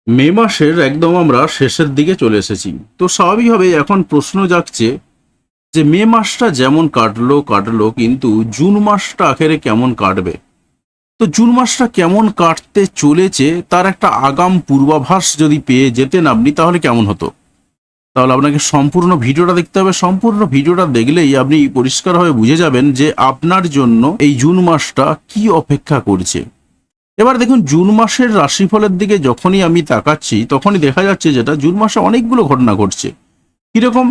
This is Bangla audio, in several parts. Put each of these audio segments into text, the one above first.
মে মাসের একদম আমরা শেষের দিকে চলে এসেছি। তো স্বাভাবিকভাবে এখন প্রশ্ন জাগছে যে মে মাসটা যেমন কাটলো কাটলো, কিন্তু জুন মাসটা আখেরে কেমন কাটবে। তো জুন মাসটা কেমন কাটতে চলেছে তার একটা আগাম পূর্বাভাস যদি পেয়ে যেতেন আপনি, তাহলে কেমন হতো। তাহলে আপনাকে সম্পূর্ণ ভিডিওটা দেখতে হবে। সম্পূর্ণ ভিডিওটা দেখলেই আপনি পরিষ্কারভাবে বুঝে যাবেন যে আপনার জন্য এই জুন মাসটা কি অপেক্ষা করছে। এবার দেখুন, জুন মাসের রাশিফলের দিকে যখনই আমি তাকাচ্ছি তখনই দেখা যাচ্ছে যেটা জুন মাসে অনেকগুলো ঘটনা ঘটছে। কিরকম?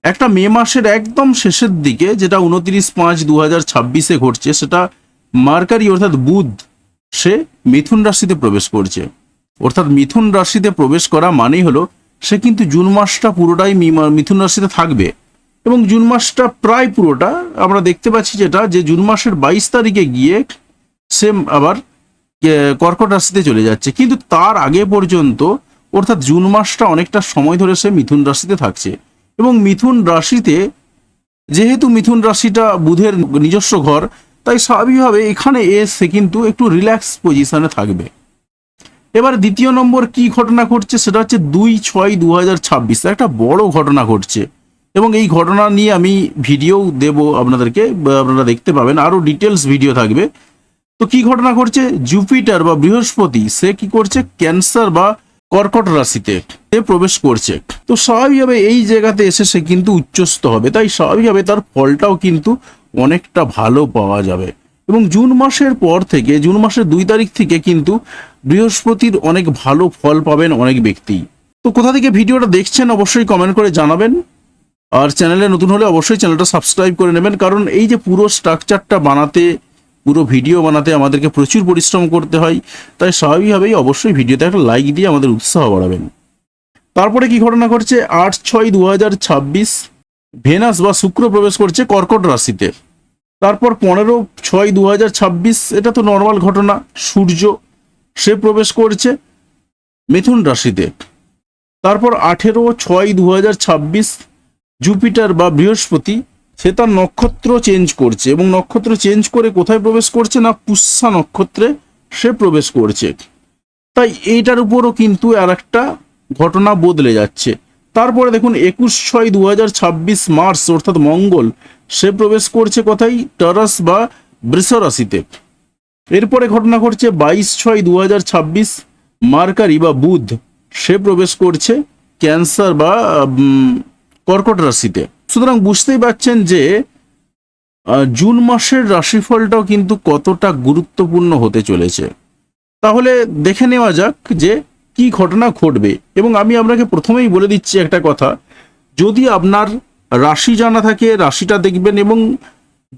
একটা মে মাসের একদম শেষের দিকে যেটা 29/5/2026 ঘটছে, সেটা মার্কারি অর্থাৎ বুধ সে মিথুন রাশিতে প্রবেশ করছে। অর্থাৎ মিথুন রাশিতে প্রবেশ করা মানেই হলো সে কিন্তু জুন মাসটা পুরোটাই মিথুন রাশিতে থাকবে। এবং জুন মাসটা প্রায় পুরোটা আমরা দেখতে পাচ্ছি যেটা যে জুন মাসের 22 তারিখে গিয়ে সে আবার কর্কট রাশিতে চলে যাচ্ছে। কিন্তু তার আগে পর্যন্ত অর্থাৎ জুন মাসটা অনেকটা সময় ধরে সে মিথুন রাশিতে থাকছে। এবং মিথুন রাশিতে, যেহেতু মিথুন রাশিটা বুধের নিজস্ব ঘর, তাই স্বাভাবিকভাবে এখানে এসে কিন্তু একটু রিল্যাক্স পজিশনে থাকবে। এবার দ্বিতীয় নম্বর কি ঘটনা ঘটছে সেটা হচ্ছে 2/6/2026 একটা বড় ঘটনা ঘটছে। এবং এই ঘটনা নিয়ে আমি ভিডিও দেব আপনাদেরকে, আপনারা দেখতে পাবেন, আরও ডিটেলস ভিডিও থাকবে। তো কি ঘটনা ঘটছে, জুপিটার বা বৃহস্পতি সে কি করছে, ক্যান্সার বা কর্কট রাশিতে সে প্রবেশ করছে। তো স্বাভাবিকভাবে এই জায়গাতে এসে সে কিন্তু উচ্চস্থ হবে, তাই স্বাভাবিকভাবে তার ফলটাও কিন্তু অনেকটা ভালো পাওয়া যাবে। এবং জুন মাসের পর থেকে, জুন মাসের 2 তারিখ থেকে কিন্তু বৃহস্পতির অনেক ভালো ফল পাবেন অনেক ব্যক্তি। তো কোথা থেকে ভিডিওটা দেখছেন অবশ্যই কমেন্ট করে জানাবেন। আর চ্যানেলে নতুন হলে অবশ্যই চ্যানেলটা সাবস্ক্রাইব করে নেবেন, কারণ এই যে পুরো স্ট্রাকচারটা বানাতে, পুরো ভিডিও বানাতে আমাদেরকে প্রচুর পরিশ্রম করতে হয়। তাই স্বাভাবিকভাবেই অবশ্যই ভিডিওতে একটা লাইক দিয়ে আমাদের উৎসাহ বাড়াবেন। তারপরে কি ঘটনা ঘটছে, 8/6/2026 ভেনাস বা শুক্র প্রবেশ করছে কর্কট রাশিতে। তারপর 15/6/2026, এটা তো নর্মাল ঘটনা, সূর্য সে প্রবেশ করছে মিথুন রাশিতে। তারপর 18/6/2026 জুপিটার বা বৃহস্পতি সে তার নক্ষত্র চেঞ্জ করছে, এবং নক্ষত্র চেঞ্জ করে কোথায় প্রবেশ করছে না, পুষ্যা নক্ষত্রে সে প্রবেশ করছে। তাই এইটার উপরও কিন্তু আর একটা ঘটনা বদলে যাচ্ছে। তারপরে দেখুন 21/6/2026 মার্স অর্থাৎ মঙ্গল সে প্রবেশ করছে কোথায়, টরাস বা বৃষ রাশিতে। এরপরে ঘটনা ঘটছে 22/6/2026 মার্কারি বা বুধ সে প্রবেশ করছে ক্যান্সার বা কর্কট রাশিতে। সুতরাং বুঝতেই পারছেন যে জুন মাসের রাশিফলটাও কিন্তু কতটা গুরুত্বপূর্ণ হতে চলেছে। তাহলে দেখে নেওয়া যাক যে কি ঘটনা ঘটবে। এবং আমি আপনাকে প্রথমেই বলে দিচ্ছি একটা কথা, যদি আপনার রাশি জানা থাকে রাশিটা দেখবেন, এবং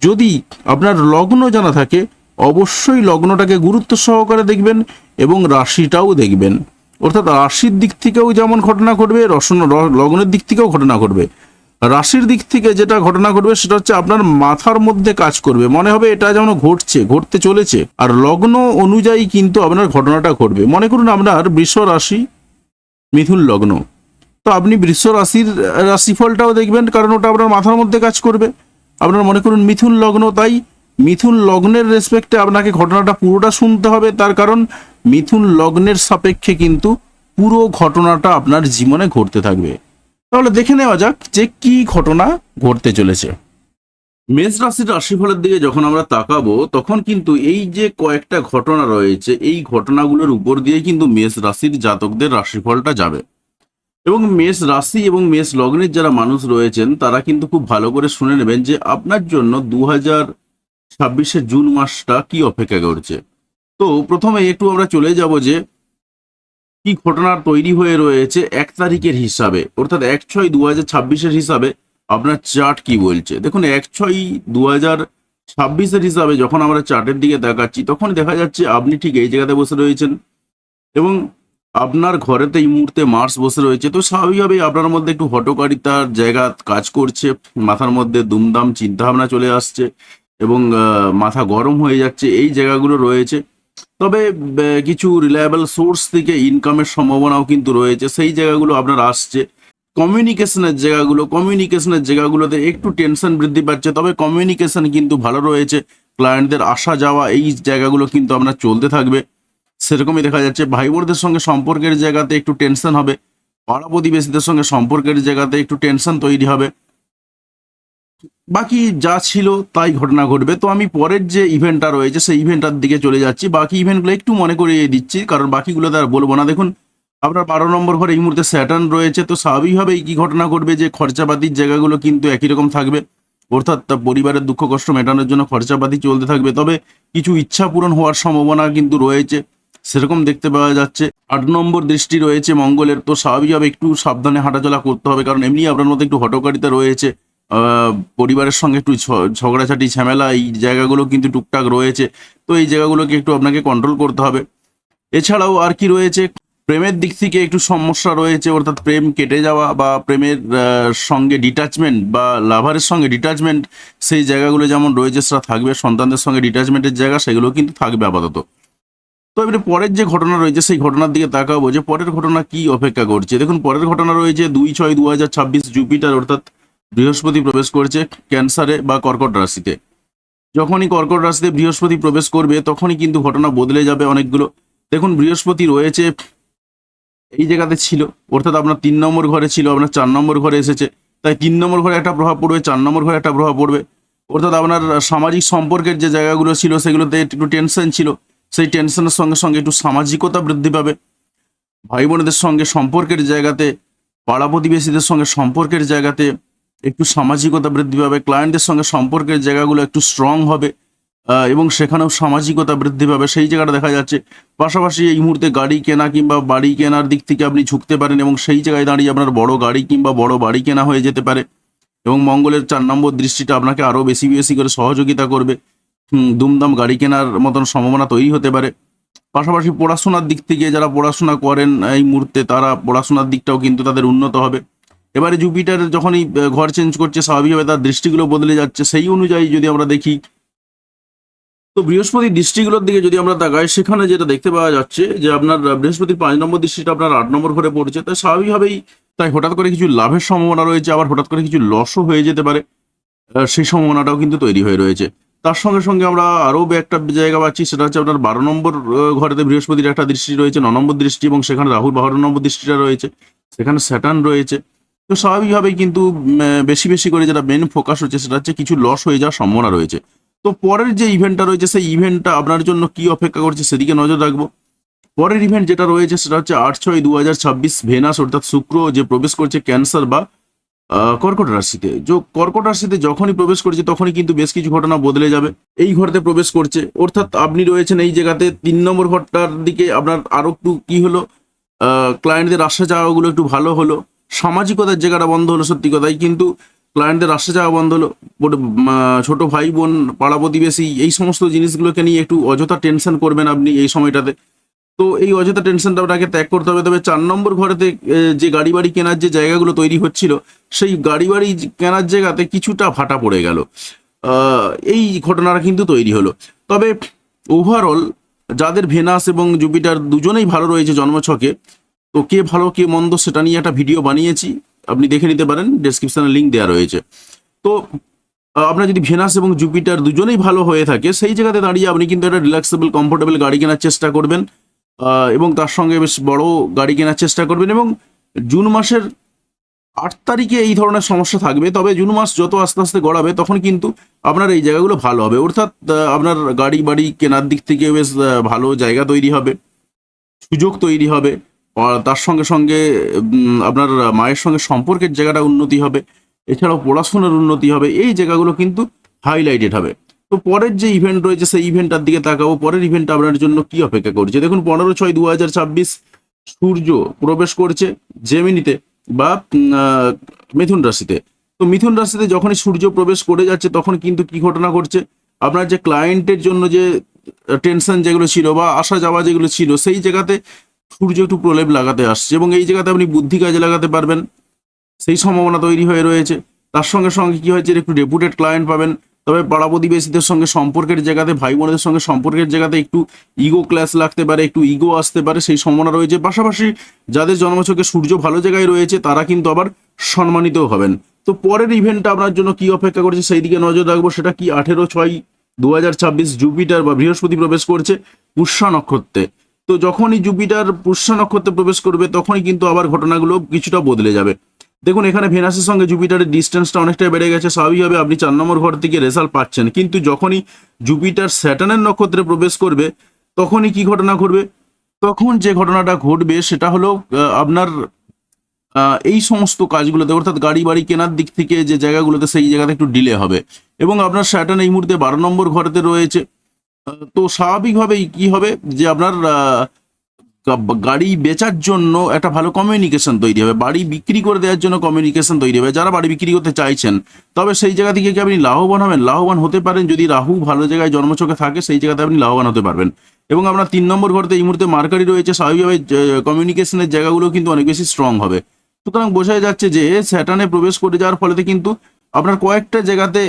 যদি আপনার লগ্ন জানা থাকে অবশ্যই লগ্নটাকে গুরুত্ব সহকারে দেখবেন এবং রাশিটাও দেখবেন। অর্থাৎ রাশির দিক থেকেও যেমন ঘটনা ঘটবে, লগ্নের দিক থেকেও ঘটনা ঘটবে। রাশির দিক থেকে যেটা ঘটনা ঘটবে সেটা হচ্ছে আপনার মাথার মধ্যে কাজ করবে, মনে হবে এটা যেন ঘটছে, ঘটতে চলেছে। আর লগ্ন অনুযায়ী কিন্তু আপনার ঘটনাটা ঘটবে। মনে করুন আপনার বৃষ রাশি, মিথুন লগ্ন, তো আপনি বৃষ রাশির রাশিফলটাও দেখবেন, কারণ ওটা আপনার মাথার মধ্যে কাজ করবে। আপনার মনে করুন মিথুন লগ্ন, তাই মিথুন লগ্নের রেসপেক্টে আপনাকে ঘটনাটা পুরোটা শুনতে হবে, তার কারণ মিথুন লগ্নের সাপেক্ষে কিন্তু পুরো ঘটনাটা আপনার জীবনে ঘটতে থাকবে। তাহলে দেখে নেওয়া যাক যে কি ঘটনা ঘটতে চলেছে। মেষ রাশির রাশিফলের দিকে যখন আমরা তাকাবো তখন কিন্তু এই যে কয়েকটা ঘটনা রয়েছে, এই ঘটনাগুলোর উপর দিয়ে কিন্তু মেষ রাশির জাতকদের রাশিফলটা যাবে। এবং মেষ রাশি এবং মেষ লগ্নের যারা মানুষ রয়েছেন তারা কিন্তু খুব ভালো করে শুনে নেবেন যে আপনার জন্য 2026-এর জুন মাসটা কি অপেক্ষা করছে। তো প্রথমে একটু আমরা চলে যাব যে কি ঘটনা তৈরি হয়ে রয়েছে 1 তারিখের হিসাবে, অর্থাৎ 1/6/2026-এর হিসাবে আপনার চার্ট কি বলছে। দেখুন 1/6/2026-এর হিসাবে যখন আমরা চার্টের দিকে দেখাচ্ছি তখন দেখা যাচ্ছে আপনি ঠিক এই জায়গাতে বসে রয়েছেন, এবং আপনার ঘরেতে এই মুহূর্তে মার্স বসে রয়েছে। তো স্বাভাবিকভাবেই আপনার মধ্যে একটু হঠকারিতার জায়গা কাজ করছে, মাথার মধ্যে দুমদাম চিন্তাভাবনা চলে আসছে, এবং মাথা গরম হয়ে যাচ্ছে, এই জায়গাগুলো রয়েছে। তবে কিছু রিলায়েবল সোর্স থেকে ইনকামের সম্ভাবনাও কিন্তু রয়েছে, সেই জায়গাগুলো আপনার আসছে। কমিউনিকেশনের জায়গাগুলোতে একটু টেনশন বৃদ্ধি পাচ্ছে, তবে কমিউনিকেশন কিন্তু ভালো রয়েছে। ক্লায়েন্টদের আসা যাওয়া এই জায়গাগুলো কিন্তু আপনার চলতে থাকবে। সেরকমই দেখা যাচ্ছে। ভাই বোনদের সঙ্গে সম্পর্কের জায়গাতে একটু টেনশন হবে, পাড়া প্রতিবেশীদের সঙ্গে সম্পর্কের জায়গাতে একটু টেনশন তৈরি হবে। বাকি যা ছিল তাই ঘটনা ঘটবে। তো আমি পরের যে ইভেন্টটা রয়েছে সেই ইভেন্টটার দিকে চলে যাচ্ছি। বাকি ইভেন্টগুলো একটু মনে করিয়ে দিচ্ছি, কারণ বাকিগুলো তো আর বলবো না। দেখুন, আপনার 12 নম্বর ঘরে এই মুহূর্তে স্যাটার্ন রয়েছে। তো স্বাভাবিকভাবেই কি ঘটনা ঘটবে যে খরচাপাতির জায়গাগুলো কিন্তু একই রকম থাকবে, অর্থাৎ তা পরিবারের দুঃখ কষ্ট মেটানোর জন্য খরচাপাতি চলতে থাকবে। তবে কিছু ইচ্ছা পূরণ হওয়ার সম্ভাবনা কিন্তু রয়েছে, সেরকম দেখতে পাওয়া যাচ্ছে। 8 নম্বর দৃষ্টি রয়েছে মঙ্গলের। তো স্বাভাবিকভাবে একটু সাবধানে হাঁটাচলা করতে হবে, কারণ এমনি আপনার মধ্যে একটু হঠকারিতা রয়েছে। পরিবারের সঙ্গে একটু ঝগড়াঝাটি ঝামেলা এই জায়গাগুলো কিন্তু টুকটাক রয়েছে। তো এই জায়গাগুলোকে একটু আপনাকে কন্ট্রোল করতে হবে। এছাড়াও আর কি রয়েছে, প্রেমের দিক থেকে একটু সমস্যা রয়েছে, অর্থাৎ প্রেম কেটে যাওয়া বা প্রেমের সঙ্গে ডিটাচমেন্ট বা লাভারের সঙ্গে ডিটাচমেন্ট, সেই জায়গাগুলো যেমন রয়েছে সেটা থাকবে। সন্তানদের সঙ্গে ডিটাচমেন্টের জায়গা সেগুলো কিন্তু থাকবে আপাতত। তো এবারে পরের যে ঘটনা রয়েছে সেই ঘটনার দিকে তাকাবো যে পরের ঘটনা কি অপেক্ষা করছে। দেখুন, পরের ঘটনা রয়েছে 2/6/2026 জুপিটার অর্থাৎ বৃহস্পতি প্রবেশ করছে ক্যান্সারে বা কর্কট রাশিতে। যখনই কর্কট রাশিতে বৃহস্পতি প্রবেশ করবে তখনই কিন্তু ঘটনা বদলে যাবে অনেকগুলো। দেখুন, বৃহস্পতি রয়েছে এই জায়গাতে ছিল, অর্থাৎ আপনার 3 নম্বর ঘরে ছিল, আপনার 4 নম্বর ঘরে এসেছে। তাই 3 নম্বর ঘরে একটা প্রভাব পড়বে, 4 নম্বর ঘরে একটা প্রভাব পড়বে। অর্থাৎ আপনার সামাজিক সম্পর্কের যে জায়গাগুলো ছিল সেগুলোতে একটু টেনশন ছিল, সেই টেনশনের সঙ্গে সঙ্গে একটু সামাজিকতা বৃদ্ধি পাবে। ভাই বোনেদের সঙ্গে সম্পর্কের জায়গাতে, পাড়া প্রতিবেশীদের সঙ্গে সম্পর্কের জায়গাতে একটু সামাজিকতা বৃদ্ধি পাবে। ক্লায়েন্টদের সঙ্গে সম্পর্কের জায়গাগুলো একটু স্ট্রং হবে, এবং সেখানেও সামাজিকতা বৃদ্ধি পাবে, সেই জায়গাটা দেখা যাচ্ছে। পাশাপাশি এই মুহূর্তে গাড়ি কেনা কিংবা বাড়ি কেনার দিক থেকে আপনি ঝুঁকতে পারেন, এবং সেই জায়গায় দাঁড়িয়ে আপনার বড় গাড়ি কিংবা বড় বাড়ি কেনা হয়ে যেতে পারে। এবং মঙ্গলের 4 নম্বর দৃষ্টিটা আপনাকে আরও বেশি বেশি করে সহযোগিতা করবে। দুমদাম গাড়ি কেনার মতন সম্ভাবনা তৈরি হতে পারে। পাশাপাশি পড়াশোনার দিক থেকে যারা পড়াশোনা করেন এই মুহূর্তে, তারা পড়াশোনার দিকটাও কিন্তু তাদের উন্নত হবে। এবারে জুপিটার যখনই ঘর চেঞ্জ করছে, স্বাভাবিকভাবে তার দৃষ্টিগুলো বদলে যাচ্ছে। সেই অনুযায়ী যদি আমরা দেখি, তো বৃহস্পতির দৃষ্টিগুলোর দিকে যদি আমরা তাকাই, সেখানে যেটা দেখতে পাওয়া যাচ্ছে যে আপনার বৃহস্পতির 5 নম্বর দৃষ্টিটা আপনার 8 নম্বর ঘরে পড়ছে। তাই স্বাভাবিকভাবেই তাই হঠাৎ করে কিছু লাভের সম্ভাবনা রয়েছে, আবার হঠাৎ করে কিছু লসও হয়ে যেতে পারে। সেই সম্ভাবনাটাও কিন্তু তৈরি হয়ে রয়েছে। তার সঙ্গে সঙ্গে আমরা আরও একটা জায়গা পাচ্ছি, সেটা হচ্ছে আপনার 12 নম্বর ঘরেতে বৃহস্পতির একটা দৃষ্টি রয়েছে, 9 নম্বর দৃষ্টি, এবং সেখানে রাহুর 12 নম্বর দৃষ্টিটা রয়েছে, সেখানে স্যাটার্ন রয়েছে। তো স্বাভাবিকভাবেই কিন্তু বেশি বেশি করে যেটা মেন ফোকাস হচ্ছে সেটা হচ্ছে কিছু লস হয়ে যাওয়ার সম্ভাবনা রয়েছে। তো পরের যে ইভেন্টটা রয়েছে সেই ইভেন্টটা আপনার জন্য কি অপেক্ষা করছে সেদিকে নজর রাখবো। পরের ইভেন্ট যেটা রয়েছে সেটা হচ্ছে 8/6/2026 ভেনাস অর্থাৎ শুক্র যে প্রবেশ করছে ক্যান্সার বা কর্কট রাশিতে। কর্কট রাশিতে যখনই প্রবেশ করছে তখনই কিন্তু বেশ কিছু ঘটনা বদলে যাবে। এই ঘরতে প্রবেশ করছে, অর্থাৎ আপনি রয়েছেন এই জায়গাতে 3 নম্বর ঘরটার দিকে আপনার আরো একটু কি হলো, ক্লায়েন্টদের আসা যাওয়াগুলো একটু ভালো হলো, সামাজিকতার জায়গাটা বন্ধ হলো। সত্যি কথাই কিন্তু ক্লায়েন্টদের আসা যাওয়া বন্ধ হলো। ছোট ভাই বোন, পাড়া প্রতিবেশী, এই সমস্ত জিনিসগুলোকে নিয়ে একটু অযথা টেনশন করবেন আপনি এই সময়টাতে। তো এই অযথা টেনশনটা আপনাকে ত্যাগ করতে হবে। তবে 4 নম্বর ঘরেতে যে গাড়ি বাড়ি কেনার যে জায়গাগুলো তৈরি হচ্ছিল, সেই গাড়ি বাড়ি কেনার জায়গাতে কিছুটা ভাটা পড়ে গেল। এই ঘটনাটা কিন্তু তৈরি হলো। তবে ওভারঅল যাদের ভেনাস এবং জুপিটার দুজনেই ভালো রয়েছে জন্মছকে, তো কে ভালো কে মন্দ সেটা নিয়ে একটা ভিডিও বানিয়েছি, আপনি দেখে নিতে পারেন, ডেসক্রিপশনে লিঙ্ক দেওয়া রয়েছে। তো আপনার যদি ভেনাস এবং জুপিটার দুজনেই ভালো হয়ে থাকে, সেই জায়গাতে দাঁড়িয়ে আপনি কিন্তু একটা রিল্যাক্সেবল কমফোর্টেবল গাড়ি কেনার চেষ্টা করবেন, এবং তার সঙ্গে বেশ বড় গাড়ি কেনার চেষ্টা করবেন। এবং জুন মাসের 8 তারিখে এই ধরনের সমস্যা থাকবে, তবে জুন মাস যত আস্তে আস্তে গড়াবে তখন কিন্তু আপনার এই জায়গাগুলো ভালো হবে। অর্থাৎ আপনার গাড়ি বাড়ি কেনার দিক থেকে বেশ ভালো জায়গা তৈরি হবে, সুযোগ তৈরি হবে। আর তার সঙ্গে সঙ্গে আপনার মায়ের সঙ্গে সম্পর্কের জায়গাটা উন্নতি হবে, এছাড়াও পড়াশোনার উন্নতি হবে। এই জায়গাগুলো কিন্তু হাইলাইটেড হবে। তো পরের যে ইভেন্ট রয়েছে সেই ইভেন্টটার দিকে তাকাবো। পরের ইভেন্টটা আপনার জন্য কি অপেক্ষা করছে। দেখুন, 15/6/2026 সূর্য প্রবেশ করছে জেমিনিতে বা মিথুন রাশিতে। তো মিথুন রাশিতে যখনই সূর্য প্রবেশ করে যাচ্ছে তখন কিন্তু কি ঘটনা ঘটছে, আপনার যে ক্লায়েন্টের জন্য যে টেনশন যেগুলো ছিল বা আসা যাওয়া যেগুলো ছিল, সেই জায়গাতে সূর্য একটু প্রলেপ লাগাতে আসছে, এবং এই জায়গাতে আপনি বুদ্ধি কাজে লাগাতে পারবেন, সেই সম্ভাবনা তৈরি হয়ে রয়েছে। তার সঙ্গে সঙ্গে কি হয়েছে, একটু রেপুটেড ক্লায়েন্ট পাবেন। তবে পাড়া প্রতিবেশীদের সঙ্গে সম্পর্কের জায়গাতে, ভাই বোনদের সঙ্গে সম্পর্কের জায়গাতে একটু ইগো ক্লাস লাগতে পারে, একটু ইগো আসতে পারে, সেই সম্ভাবনা রয়েছে। পাশাপাশি যাদের জন্মছকে সূর্য ভালো জায়গায় রয়েছে তারা কিন্তু আবার সম্মানিতও হবেন। তো পরের ইভেন্টটা আপনার জন্য কি অপেক্ষা করছে সেই দিকে নজর রাখবো। সেটা কি, 18/6/2026 জুপিটার বা বৃহস্পতি প্রবেশ করছে পুষ্যা নক্ষত্রে। তো যখনই জুপিটার পুষ্যা নক্ষত্রে প্রবেশ করবে তখনই কিন্তু আবার ঘটনাগুলো কিছুটা বদলে যাবে। দেখুন এখানে ভেনাসের সঙ্গে জুপিটারের ডিস্টেন্সটা অনেকটাই বেড়ে গেছে, স্বাভাবিকভাবে আপনি 4 নম্বর ঘর থেকে রেজাল্ট পাচ্ছেন। কিন্তু যখনই জুপিটার স্যাটার্নের নক্ষত্রে প্রবেশ করবে তখনই কি ঘটনা ঘটবে, তখন যে ঘটনাটা ঘটবে সেটা হলো আপনার এই সমস্ত কাজগুলোতে, অর্থাৎ গাড়ি বাড়ি কেনার দিক থেকে যে জায়গাগুলোতে, সেই জায়গাতে একটু ডিলে হবে। এবং আপনার স্যাটার্ন এই মুহূর্তে 12 নম্বর ঘরেতে রয়েছে। তো স্বাভাবিকভাবেই কি হবে যে আপনার গাড়ি বেচার জন্য একটা ভালো কমিউনিকেশন তৈরি হবে, বাড়ি বিক্রি করে দেওয়ার জন্য কমিউনিকেশন তৈরি হবে। যারা বাড়ি বিক্রি করতে চাইছেন, তবে সেই জায়গা থেকে কি আপনি লাভবান হবেন? লাভবান হতে পারেন যদি রাহু ভালো জায়গায় জন্মছকে থাকে, সেই জায়গাতে আপনি লাভবান হতে পারবেন। এবং আপনার 3 নম্বর ঘরতে এই মুহূর্তে মার্কারি রয়েছে, স্বাভাবিকভাবে কমিউনিকেশনের জায়গাগুলো কিন্তু অনেক বেশি স্ট্রং হবে। সুতরাং বোঝাই যাচ্ছে যে স্যাটার্নে প্রবেশ করে যাওয়ার ফলেতে কিন্তু আপনার কয়েকটা জায়গাতে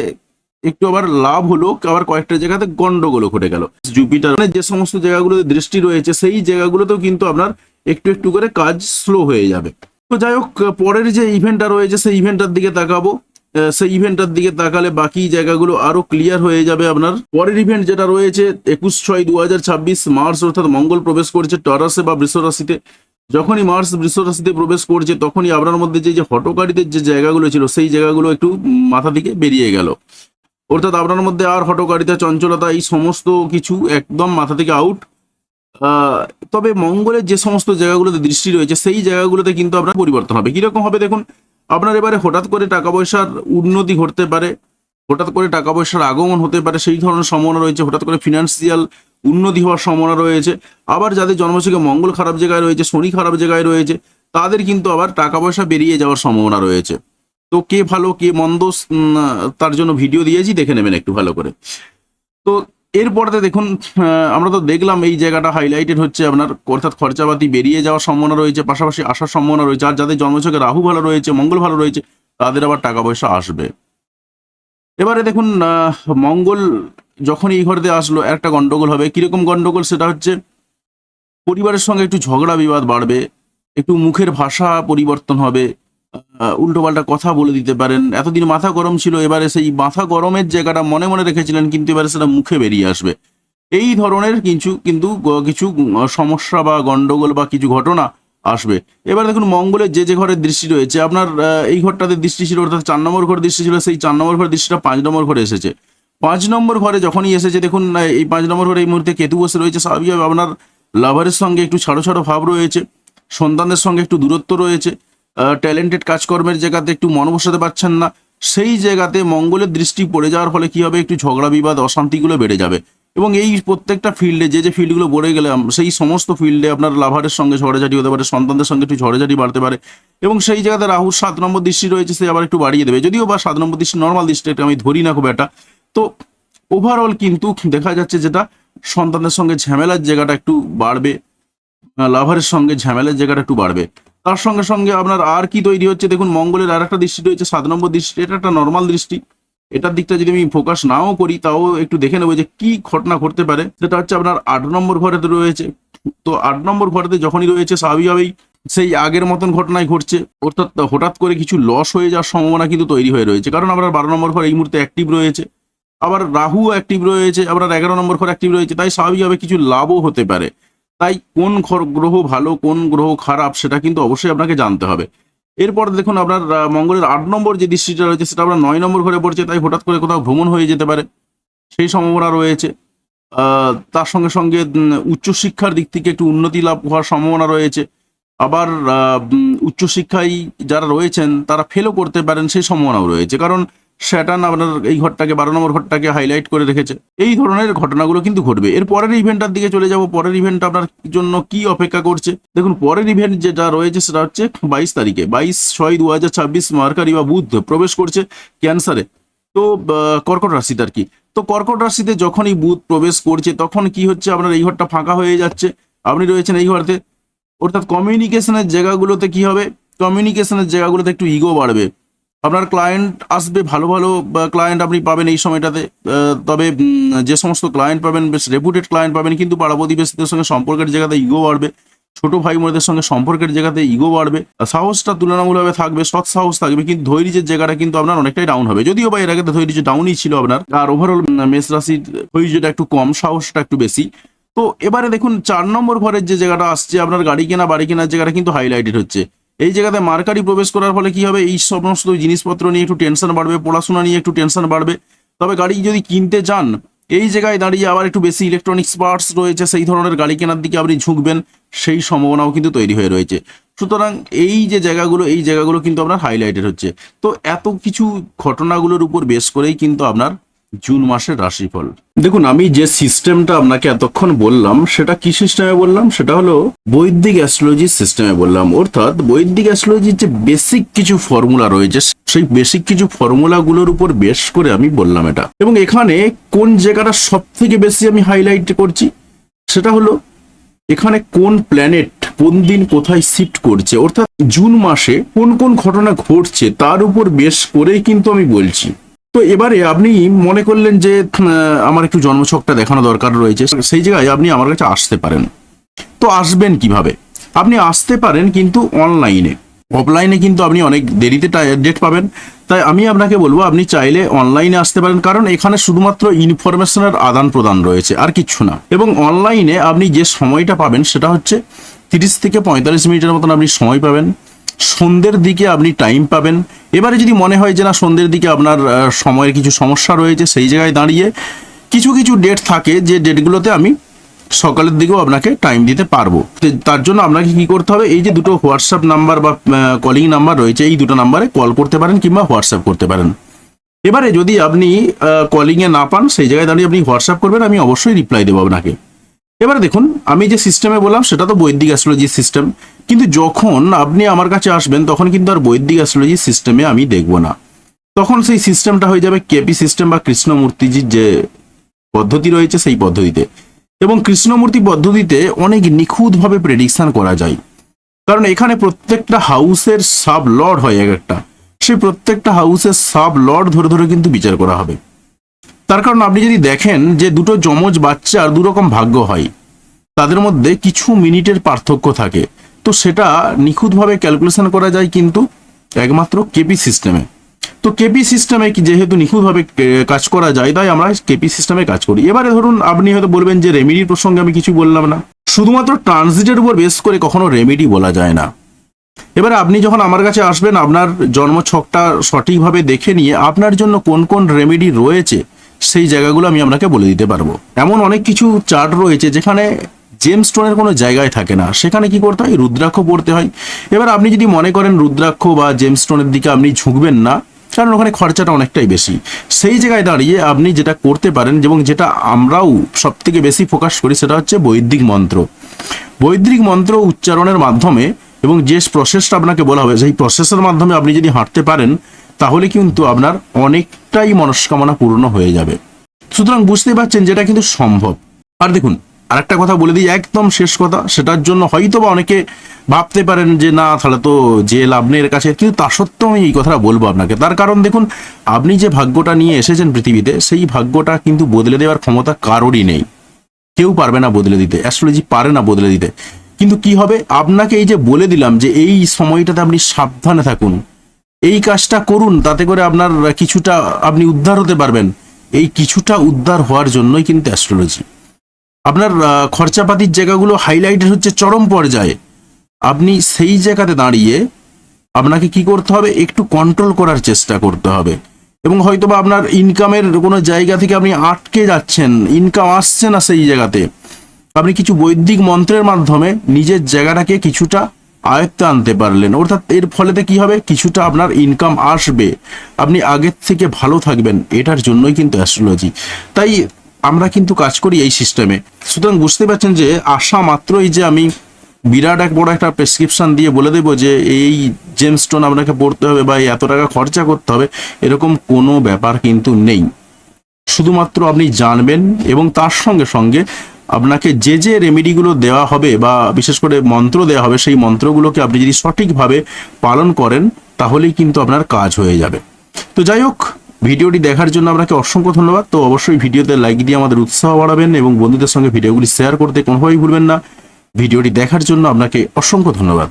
একটু আবার লাভ হলো, আবার কয়েকটা জায়গাতে গন্ডগোল ঘটে গেল। জুপিটার যে সমস্ত জায়গাগুলোতে দৃষ্টি রয়েছে সেই জায়গাগুলোতেও কিন্তু আপনার একটু একটু করে কাজ স্লো হয়ে যাবে। তো যাই হোক, পরের যে ইভেন্টটা রয়েছে সেই ইভেন্টটার দিকে তাকাবো। সেই ইভেন্টটার দিকে তাকালে বাকি জায়গাগুলো আরো ক্লিয়ার হয়ে যাবে। আপনার পরের ইভেন্ট যেটা রয়েছে 21/6/2026 মার্স অর্থাৎ মঙ্গল প্রবেশ করছে টরাসে বা বৃষ রাশিতে। যখনই মার্স বৃষ রাশিতে প্রবেশ করছে তখনই আপনার মধ্যে যে হটকারিতার যে জায়গাগুলো ছিল সেই জায়গাগুলো একটু মাথা থেকে বেরিয়ে গেল। অর্থাৎ আপনার মধ্যে আর হটকারিতা, চঞ্চলতা, এই সমস্ত কিছু একদম মাথা থেকে আউট। তবে মঙ্গলের যে সমস্ত জায়গাগুলোতে দৃষ্টি রয়েছে সেই জায়গাগুলোতে কিন্তু আপনার পরিবর্তন হবে। কিরকম হবে দেখুন, আপনার এবারে হঠাৎ করে টাকা পয়সার উন্নতি ঘটতে পারে, হঠাৎ করে টাকা পয়সার আগমন হতে পারে, সেই ধরনের সম্ভাবনা রয়েছে। হঠাৎ করে ফিনান্সিয়াল উন্নতি হওয়ার সম্ভাবনা রয়েছে। আবার যাদের জন্মছকে মঙ্গল খারাপ জায়গায় রয়েছে, শনি খারাপ জায়গায় রয়েছে, তাদের কিন্তু আবার টাকা পয়সা বেরিয়ে যাওয়ার সম্ভাবনা রয়েছে। তো কে ভালো কে মন্দ তার জন্য ভিডিও দিয়েছি, দেখে নেবেন একটু ভালো করে। তো এরপরে দেখুন, আমরা তো দেখলাম এই জায়গাটা হাইলাইটেড হচ্ছে আপনার, অর্থাৎ খরচাপাতি বেরিয়ে যাওয়ার সম্ভাবনা রয়েছে, পাশাপাশি আসার সম্ভাবনা রয়েছে। আর যাদের জন্মছকে রাহু ভালো রয়েছে, মঙ্গল ভালো রয়েছে, তাদের আবার টাকা পয়সা আসবে। এবারে দেখুন, মঙ্গল যখন এই ঘরেতে আসলো একটা গন্ডগোল হবে। কিরকম গন্ডগোল, সেটা হচ্ছে পরিবারের সঙ্গে একটু ঝগড়া বিবাদ বাড়বে, একটু মুখের ভাষা পরিবর্তন হবে, উল্টোপাল্টা কথা বলে দিতে পারেন। এতদিন মাথা গরম ছিল, এবারে সেই মাথা গরমের জায়গাটা মনে মনে রেখেছিলেন, কিন্তু এবারে সেটা মুখে বেরিয়ে আসবে। এই ধরনের কিছু সমস্যা বা গন্ডগোল বা কিছু ঘটনা আসবে। এবার দেখুন, মঙ্গলের যে ঘরের দৃষ্টি রয়েছে, আপনার এই ঘরটাতে দৃষ্টি ছিল, অর্থাৎ 4 নম্বর ঘর দৃষ্টি ছিল, সেই 4 নম্বর ঘরের দৃষ্টিটা 5 নম্বর ঘরে এসেছে। 5 নম্বর ঘরে যখনই এসেছে, দেখুন এই 5 নম্বর ঘরে এই মুহূর্তে কেতু বসে রয়েছে। স্বাভাবিকভাবে আপনার লাভারের সঙ্গে একটু ছাড়ো ছাড়ো ভাব রয়েছে, সন্তানদের সঙ্গে একটু দূরত্ব রয়েছে, ট্যালেন্টেড কাজকর্মের জায়গাতে একটু মন বসাতে পারছেন না। সেই জায়গাতে মঙ্গলের দৃষ্টি পড়ে যাওয়ার ফলে কি হবে, একটু ঝগড়া বিবাদ অশান্তিগুলো বেড়ে যাবে। এবং এই প্রত্যেকটা ফিল্ডে যে ফিল্ডগুলো বলে গেলাম, সেই সমস্ত ফিল্ডে আপনার লাভারের সঙ্গে ঝগড়াঝাটি হতে পারে, সন্তানদের সঙ্গে একটু ঝগড়াঝাটি বাড়তে পারে। এবং সেই জায়গাতে রাহুর 7 নম্বর দৃষ্টি রয়েছে, সে আবার একটু বাড়িয়ে দেবে। যদিও বা 7 নম্বর দৃষ্টি নর্মাল দৃষ্টি, এটা আমি ধরি না খুব একটা। তো ওভারঅল কিন্তু দেখা যাচ্ছে যেটা সন্তানদের সঙ্গে ঝামেলার জায়গাটা একটু বাড়বে, লাভারের সঙ্গে ঝামেলার জায়গাটা একটু বাড়বে। তার সঙ্গে সঙ্গে আপনার আর কি তৈরি হচ্ছে দেখুন, মঙ্গলের আর একটা দৃষ্টি রয়েছে 7 নম্বর দৃষ্টি। এটা একটা নর্মাল দৃষ্টি, এটার দিকটা যদি আমি ফোকাস নাও করি তাও একটু দেখে নেবো যে কি ঘটনা ঘটতে পারে। সেটা হচ্ছে আপনার 8 নম্বর ঘরেতে রয়েছে। তো 8 নম্বর ঘরেতে যখনই রয়েছে, স্বাভাবিকভাবেই সেই আগের মতন ঘটনাই ঘটছে, অর্থাৎ হঠাৎ করে কিছু লস হয়ে যাওয়ার সম্ভাবনা কিন্তু তৈরি হয়ে রয়েছে। কারণ আপনার 12 নম্বর ঘর এই মুহূর্তে অ্যাক্টিভ রয়েছে, আবার রাহু অ্যাক্টিভ রয়েছে, আবার 11 নম্বর ঘর অ্যাক্টিভ রয়েছে। তাই স্বাভাবিকভাবে কিছু লাভও হতে পারে। তাই কোন গ্রহ ভালো কোন গ্রহ খারাপ সেটা কিন্তু অবশ্যই আপনাকে জানতে হবে। এরপর দেখুন, আপনার মঙ্গলের 8 নম্বর যে দৃষ্টিটা রয়েছে সেটা আপনার 9 নম্বর ঘরে পড়ছে। তাই হঠাৎ করে কোথাও ভ্রমণ হয়ে যেতে পারে, সেই সম্ভাবনা রয়েছে। তার সঙ্গে সঙ্গে উচ্চশিক্ষার দিক থেকে একটু উন্নতি লাভ হওয়ার সম্ভাবনা রয়েছে। আবার উচ্চশিক্ষায় যারা রয়েছেন তারা ফেলও করতে পারেন, সেই সম্ভাবনাও রয়েছে। কারণ স্যাটার্ন আপনার এই ঘরটাকে 12 নম্বর ঘরটাকে হাইলাইট করে রেখেছে। এই ধরনের ঘটনাগুলো কিন্তু ঘটবে। এর পরের ইভেন্টটার দিকে চলে যাব। পরের ইভেন্ট আপনার জন্য কি অপেক্ষা করছে দেখুন। পরের ইভেন্ট যেটা রয়েছে সেটা হচ্ছে 22 তারিখে, 22/6/2026 মার্কারি বা বুধ প্রবেশ করছে ক্যান্সারে। তো কর্কট রাশিতে আর কি। তো কর্কট রাশিতে যখনই বুধ প্রবেশ করছে তখন কি হচ্ছে, আপনার এই ঘরটা ফাঁকা হয়ে যাচ্ছে, আপনি রয়েছেন এই ঘরতে। অর্থাৎ কমিউনিকেশনের জায়গাগুলোতে কি হবে, কমিউনিকেশনের জায়গাগুলোতে একটু ইগো বাড়বে। আপনার ক্লায়েন্ট আসবে, ভালো ভালো ক্লায়েন্ট আপনি পাবেন এই সময়টাতে। তবে যে সমস্ত ক্লায়েন্ট পাবেন বেশ রেপুটেড ক্লায়েন্ট পাবেন, কিন্তু পাড়া প্রতিবেশীদের সঙ্গে সম্পর্কের জায়গাতে ইগো বাড়বে, ছোট ভাই বোনদের সঙ্গে সম্পর্কের জায়গাতে ইগো বাড়বে। সাহসটা তুলনামূলকভাবে থাকবে, সৎ সাহস থাকবে, কিন্তু ধৈর্যের জায়গাটা কিন্তু আপনার অনেকটাই ডাউন হবে। যদিও বা এর আগে তো ধৈর্য ডাউনই ছিল আপনার। আর ওভারঅল মেষ রাশির ধৈর্যটা একটু কম, সাহসটা একটু বেশি। তো এবারে দেখুন 4 নম্বর ঘরের যে জায়গাটা আসছে, আপনার গাড়ি কেনা বাড়ি কেনার জায়গাটা কিন্তু হাইলাইটেড হচ্ছে। এই জায়গাতে মার্কারি প্রবেশ করার ফলে কি হবে, এই সমস্ত জিনিসপত্র নিয়ে একটু টেনশন বাড়বে, পড়াশোনা নিয়ে একটু টেনশন বাড়বে। তবে গাড়ি যদি কিনতে চান, এই জায়গায় দাঁড়িয়ে আবার একটু বেশি ইলেকট্রনিক্স পার্টস রয়েছে, সেই ধরনের গাড়ি কেনার দিকে আপনি ঝুঁকবেন, সেই সম্ভাবনাও কিন্তু তৈরি হয়ে রয়েছে। সুতরাং এই যে জায়গাগুলো, এই জায়গাগুলো কিন্তু আপনার হাইলাইটেড হচ্ছে। তো এত কিছু ঘটনাগুলোর উপর বেস করেই কিন্তু আপনার জুন মাসের রাশিফল। দেখুন, আমি যে সিস্টেমটা আপনাকে এতক্ষণ বললাম, সেটা কি সিস্টেমে বললাম, সেটা হলো বৈদিক অ্যাস্ট্রোলজি সিস্টেমে বললাম। অর্থাৎ বৈদিক অ্যাস্ট্রোলজির যে বেসিক কিছু ফর্মুলা রয়েছে, সেই বেসিক কিছু ফর্মুলাগুলোর উপর বেস করে আমি বললাম এটা। এবং এখানে কোন জায়গাটা সব থেকে বেশি আমি হাইলাইট করছি, সেটা হলো এখানে কোন প্ল্যানেট কোন দিন কোথায় শিফট করছে, অর্থাৎ জুন মাসে কোন কোন ঘটনা ঘটছে তার উপর বেস করেই কিন্তু আমি বলছি। তো এবারে আপনি মনে করলেন যে আমার একটু জন্মছকটা দেখানো দরকার রয়েছে, সেই জায়গায় আপনি আমার কাছে আসতে পারেন। তো আসবেন কিভাবে? আপনি আসতে পারেন কিন্তু অনলাইনে, অফলাইনে কিন্তু আপনি অনেক দেরিতে ডেট পাবেন। তাই আমি আপনাকে বলবো আপনি চাইলে অনলাইনে আসতে পারেন, কারণ এখানে শুধুমাত্র ইনফরমেশনের আদান প্রদান রয়েছে, আর কিচ্ছু না। এবং অনলাইনে আপনি যে সময়টা পাবেন সেটা হচ্ছে 30 থেকে 45 মিনিটের মতন আপনি সময় পাবেন। সন্ধ্যের দিকে আপনি টাইম পাবেন। এবারে যদি মনে হয় যে না, সন্ধ্যের দিকে আপনার সময়ের কিছু সমস্যা রয়েছে, সেই জায়গায় দাঁড়িয়ে কিছু কিছু ডেট থাকে যে ডেটগুলোতে আমি সকালের দিকেও আপনাকে টাইম দিতে পারবো। তার জন্য আপনাকে কি করতে হবে, এই যে দুটো হোয়াটসঅ্যাপ নাম্বার বা কলিং নাম্বার রয়েছে, এই দুটো নাম্বারে কল করতে পারেন কিংবা হোয়াটসঅ্যাপ করতে পারেন। এবারে যদি আপনি কলিংয়ে না পান, সেই জায়গায় দাঁড়িয়ে আপনি হোয়াটসঅ্যাপ করবেন, আমি অবশ্যই রিপ্লাই দেবো আপনাকে। এবারে দেখুন, আমি যে সিস্টেমে বললাম সেটা তো বৈদিক অ্যাস্ট্রোলজি সিস্টেম, কিন্তু যখন আপনি আমার কাছে আসবেন তখন কিন্তু আর বৈদিক অ্যাস্ট্রোলজি সিস্টেমে আমি দেখব না। তখন সেই সিস্টেমটা হয়ে যাবে কেপি সিস্টেম বা কৃষ্ণমূর্তিজির যে পদ্ধতি রয়েছে সেই পদ্ধতিতে। এবং কৃষ্ণমূর্তি পদ্ধতিতে অনেক নিখুঁতভাবে প্রেডিকশন করা যায়, কারণ এখানে প্রত্যেকটা হাউসের সাব লর্ড হয় এক একটা, সেই প্রত্যেকটা হাউসের সাব লর্ড ধরে ধরে কিন্তু বিচার করা হবে। তার কারণ আপনি যদি দেখেন যে দুটো যমজ বাচ্চার দুরকম ভাগ্য হয়, তাদের মধ্যে কিছু মিনিটের পার্থক্য থাকে, তো সেটা নিখুঁতভাবে ক্যালকুলেশন করা যায় কিন্তু একমাত্র কেপি সিস্টেমে। তো কেপি সিস্টেমে যেহেতু নিখুঁতভাবে কাজ করা যায়, তাই আমরা কেপি সিস্টেমে কাজ করি। এবারে ধরুন আপনি হয়তো বলবেন যে রেমেডির প্রসঙ্গে আমি কিছু বললাম না। শুধুমাত্র ট্রানজিটের উপর বেস করে কখনো রেমেডি বলা যায় না। এবারে আপনি যখন আমার কাছে আসবেন, আপনার জন্মছকটা সঠিকভাবে দেখে নিয়ে আপনার জন্য কোন কোন রেমেডি রয়েছে সেই জায়গাগুলো আমি আপনাকে বলে দিতে পারবো। এমন অনেক কিছু চার্ট রয়েছে যেখানে জেমস্টোনের কোনো জায়গায় থাকে না, সেখানে কি করতে হয়, রুদ্রাক্ষ পড়তে হয়। এবার আপনি যদি মনে করেন রুদ্রাক্ষ বা জেমস্টোনের দিকে আপনি ঝুঁকবেন না, কারণ ওখানে খরচাটা অনেকটাই বেশি, সেই জায়গায় দাঁড়িয়ে আপনি যেটা করতে পারেন এবং যেটা আমরাও সব থেকে বেশি ফোকাস করি, সেটা হচ্ছে বৈদিক মন্ত্র। বৈদিক মন্ত্র উচ্চারণের মাধ্যমে এবং যে প্রসেসটা আপনাকে বলা হবে, সেই প্রসেসের মাধ্যমে আপনি যদি হাঁটতে পারেন, তাহলে কিন্তু আপনার অনেকটাই মনস্কামনা পূর্ণ হয়ে যাবে। সুতরাং বুঝতে পারছেন যেটা কিন্তু সম্ভব। আর দেখুন, আরেকটা কথা বলে দিই, একদম শেষ কথা, সেটার জন্য হয়তো বা অনেকে ভাবতে পারেন যে না, তাহলে তো যে লাভ নেই এর কাছে, কিন্তু তা সত্ত্বেও আমি এই কথাটা বলবো আপনাকে। তার কারণ দেখুন, আপনি যে ভাগ্যটা নিয়ে এসেছেন পৃথিবীতে, সেই ভাগ্যটা কিন্তু বদলে দেওয়ার ক্ষমতা কারোরই নেই, কেউ পারবে না বদলে দিতে, অ্যাস্ট্রোলজি পারে না বদলে দিতে। কিন্তু কি হবে, আপনাকে এই যে বলে দিলাম যে এই সময়টাতে আপনি সাবধানে থাকুন, এই কাজটা করুন, তাতে করে আপনার কিছুটা আপনি উদ্ধার হতে পারবেন। এই কিছুটা উদ্ধার হওয়ার জন্যই কিন্তু অ্যাস্ট্রোলজি। আপনার খরচাপাতির জায়গাগুলো হাইলাইটেড হচ্ছে চরম পর্যায়ে, আপনি সেই জায়গাতে দাঁড়িয়ে আপনাকে কি করতে হবে, একটু কন্ট্রোল করার চেষ্টা করতে হবে। এবং হয়তো বা আপনার ইনকামের কোনো জায়গা থেকে আপনি আটকে যাচ্ছেন, ইনকাম আসছে না, সেই জায়গাতে আপনি কিছু বৈদিক মন্ত্রের মাধ্যমে নিজের জায়গাটাকে কিছুটা আয়ত্তে আনতে পারলেন। অর্থাৎ এর ফলেতে কি হবে, কিছুটা আপনার ইনকাম আসবে, আপনি আগের থেকে ভালো থাকবেন। এটার জন্যই কিন্তু অ্যাস্ট্রোলজি। তাই আমরা কিন্তু কাজ করি এই সিস্টেমে। সুতরাং বুঝতে পারছেন যে আসা মাত্রই যে আমি বিরাট এক বড় একটা প্রেসক্রিপশন দিয়ে বলে দেবো যে এই জেমস্টোন আপনাকে পড়তে হবে বা এত টাকা খরচা করতে হবে, এরকম কোনো ব্যাপার কিন্তু নেই। শুধুমাত্র আপনি জানবেন এবং তার সঙ্গে সঙ্গে আপনাকে যে যে রেমেডিগুলো দেওয়া হবে বা বিশেষ করে মন্ত্র দেওয়া হবে, সেই মন্ত্রগুলোকে আপনি যদি সঠিকভাবে পালন করেন, তাহলেই কিন্তু আপনার কাজ হয়ে যাবে। তো যাই হোক, ভিডিওটি দেখার জন্য আপনাকে অসংখ্য ধন্যবাদ। তো অবশ্যই ভিডিওতে লাইক দিয়ে আমাদের উৎসাহ বাড়াবেন এবং বন্ধুদের সঙ্গে ভিডিওগুলি শেয়ার করতে কোনোভাবেই ভুলবেন না। ভিডিওটি দেখার জন্য আপনাকে অসংখ্য ধন্যবাদ।